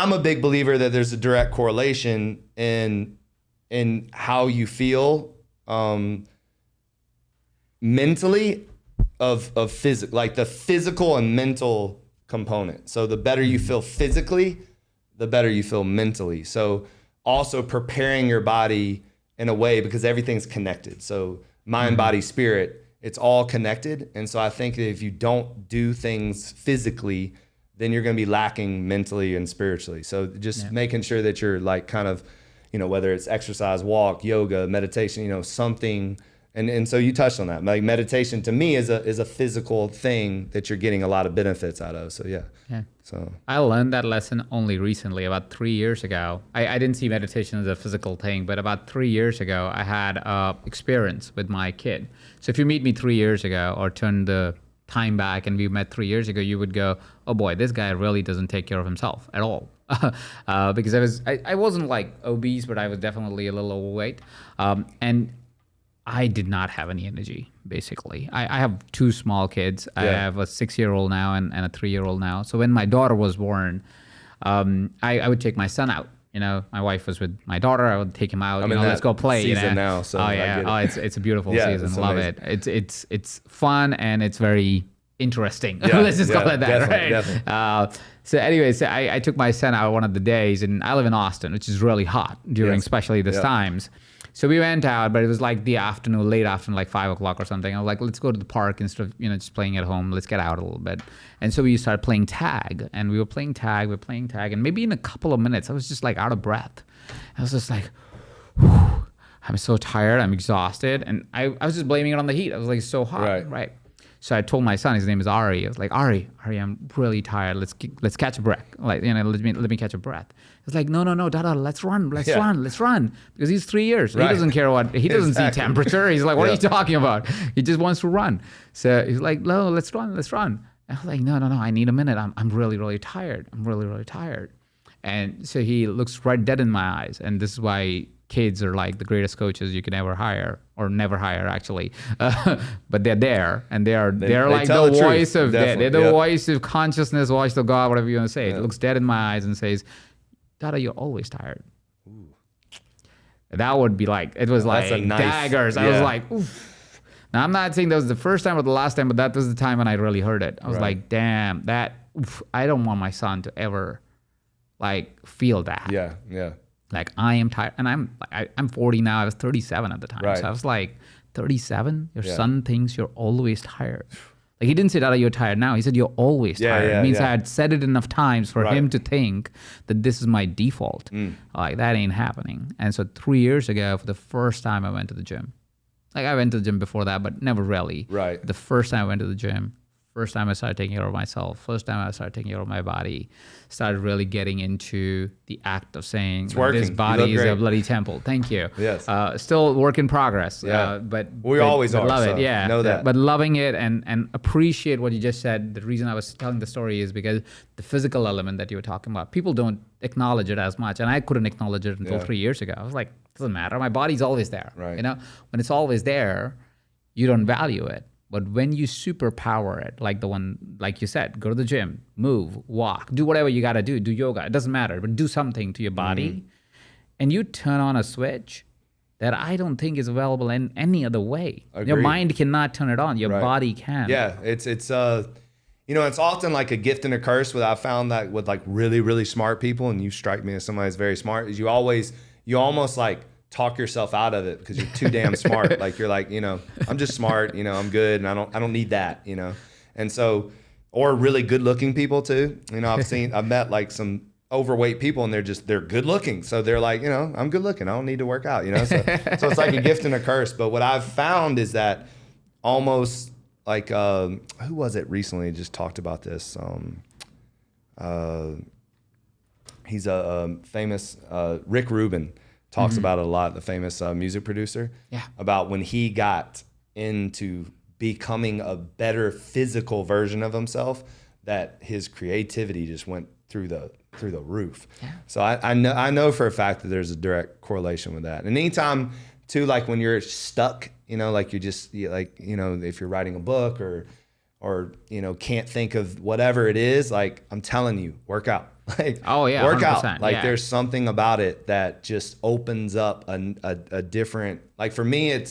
I'm a big believer that there's a direct correlation in how you feel mentally of physical, like the physical and mental component. So the better you feel physically, the better you feel mentally. So also preparing your body in a way, because everything's connected. So mind, body, spirit, it's all connected. And so I think that if you don't do things physically, then you're going to be lacking mentally and spiritually. So just making sure that you're like kind of, whether it's exercise, walk, yoga, meditation, something. And so you touched on that. Like meditation to me is a physical thing that you're getting a lot of benefits out of. So yeah. So I learned that lesson only recently, about 3 years ago. I didn't see meditation as a physical thing, but about 3 years ago, I had a experience with my kid. So if you meet me 3 years ago or turn the time back and we met 3 years ago, you would go, oh boy, this guy really doesn't take care of himself at all. Because I wasn't like obese, but I was definitely a little overweight. And I did not have any energy, basically. I have two small kids. I have a 6-year-old now and a 3-year-old now. So when my daughter was born, I would take my son out. My wife was with my daughter. I would take him out. Let's go play. Season now, so oh yeah, it's a beautiful season. Love it. It's fun and it's very interesting. Let's just call it that, right? Definitely. So anyways, I took my son out one of the days, and I live in Austin, which is really hot during especially these times. So we went out, but it was like the afternoon, late afternoon, like 5 o'clock or something. I was like, let's go to the park instead of, just playing at home. Let's get out a little bit. And so we started playing tag, and we were playing tag, and maybe in a couple of minutes, I was just like out of breath. I was just like, whew, I'm so tired, I'm exhausted. And I was just blaming it on the heat. I was like, so hot, right? So I told my son, his name is Ari. I was like, Ari, I'm really tired. Let's catch a breath. Like, let me catch a breath. He's like, no, Dada, let's run. Because he's 3 years. He doesn't care he doesn't see temperature. He's like, what are you talking about? He just wants to run. So he's like, no, let's run. And I was like, no, I need a minute. I'm really, really tired. And so he looks right dead in my eyes. And this is why kids are like the greatest coaches you can ever hire, or never hire actually. But they're there, and they're like the voice of they're the voice of consciousness, voice of God, whatever you want to say. It looks dead in my eyes and says, Dada, you're always tired. Ooh. That would be like, it was like daggers. I was like, oof. Now I'm not saying that was the first time or the last time, but that was the time when I really heard it. I was like, damn, I don't want my son to ever like feel that. Yeah. Like I am tired, and I'm 40 now. I was 37 at the time, so I was like, 37. Your son thinks you're always tired. Like he didn't say, Dada, you're tired now. He said, you're always tired. It means I had said it enough times for him to think that this is my default. Like that ain't happening. And so 3 years ago, for the first time, I went to the gym. Like I went to the gym before that, but never really. Right. The first time I went to the gym. First time I started taking care of myself. First time I started taking care of my body. Started really getting into the act of saying, this body is a bloody temple. Thank you. Yes. Still work in progress. But we always are. Love it. Yeah. Know that. But loving it and appreciate what you just said. The reason I was telling the story is because the physical element that you were talking about, people don't acknowledge it as much. And I couldn't acknowledge it until 3 years ago. I was like, doesn't matter. My body's always there. Right. When it's always there, you don't value it. But when you superpower it, like you said, go to the gym, move, walk, do whatever you got to do yoga, it doesn't matter, but do something to your body, and you turn on a switch that I don't think is available in any other way. Agreed. Your mind cannot turn it on, your body can. Yeah, it's it's often like a gift and a curse. What I found that with like really, really smart people, and you strike me as somebody that's very smart, is you almost like talk yourself out of it because you're too damn smart. Like you're like, I'm just smart, I'm good, and I don't need that, And so, or really good looking people too. I've met like some overweight people, and they're good looking. So they're like, I'm good looking, I don't need to work out, So it's like a gift and a curse. But what I've found is that almost like, who was it recently just talked about this? He's a famous, Rick Rubin talks about it a lot, the famous music producer, about when he got into becoming a better physical version of himself, that his creativity just went through the roof. Yeah. So I know for a fact that there's a direct correlation with that. And anytime too, like when you're stuck, like if you're writing a book or can't think of whatever it is, like I'm telling you, work out. Like, oh yeah, work 100%, out. Like yeah. there's something about it that just opens up a different, like for me,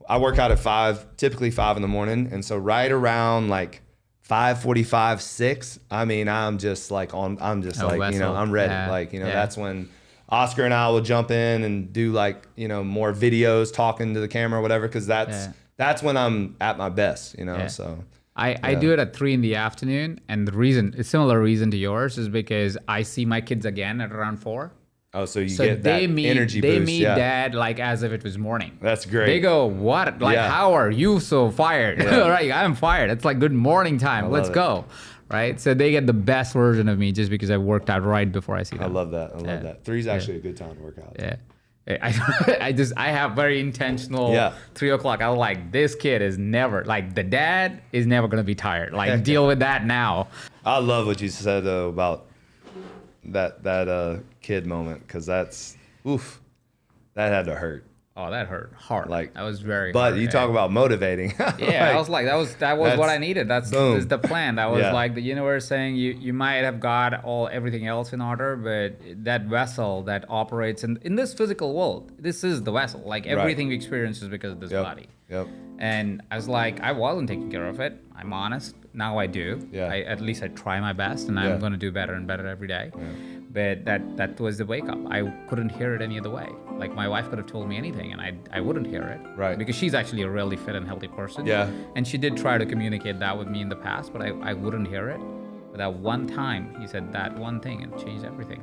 I work out at typically 5 in the morning. And so right around like 5:45, 6, I mean, I'm just like, I'm ready. Yeah. Like, that's when Oscar and I will jump in and do like, more videos talking to the camera or whatever. Cause that's when I'm at my best, so. I do it at 3 in the afternoon. And a similar reason to yours is because I see my kids again at around 4. Oh, so get that energy boost. They meet dad like as if it was morning. That's great. They go, what? Like, how are you so fired? Right, I'm fired. It's like good morning time. Let's go. Right? So they get the best version of me just because I worked out right before I see them. I love that. I love that. 3's actually a good time to work out. Yeah. I have very intentional 3 o'clock. I was like, this kid is never, like the dad is never going to be tired. Like deal with that now. I love what you said though about that kid moment, because that had to hurt. Oh, that hurt hard. Like, that was very but hard. You talk about motivating. Yeah, I was like, that was what I needed. That's the plan. That was like the universe saying you might have got everything else in order, but that vessel that operates in this physical world, this is the vessel. Like everything we experience is because of this body. Yep. And I was like, I wasn't taking care of it. I'm honest. Now I do. Yeah. At least I try my best, and I'm going to do better and better every day. Yeah. But that was the wake up. I couldn't hear it any other way. Like my wife could have told me anything, and I wouldn't hear it. Right. Because she's actually a really fit and healthy person. Yeah. And she did try to communicate that with me in the past, but I wouldn't hear it. But that one time, he said that one thing and changed everything.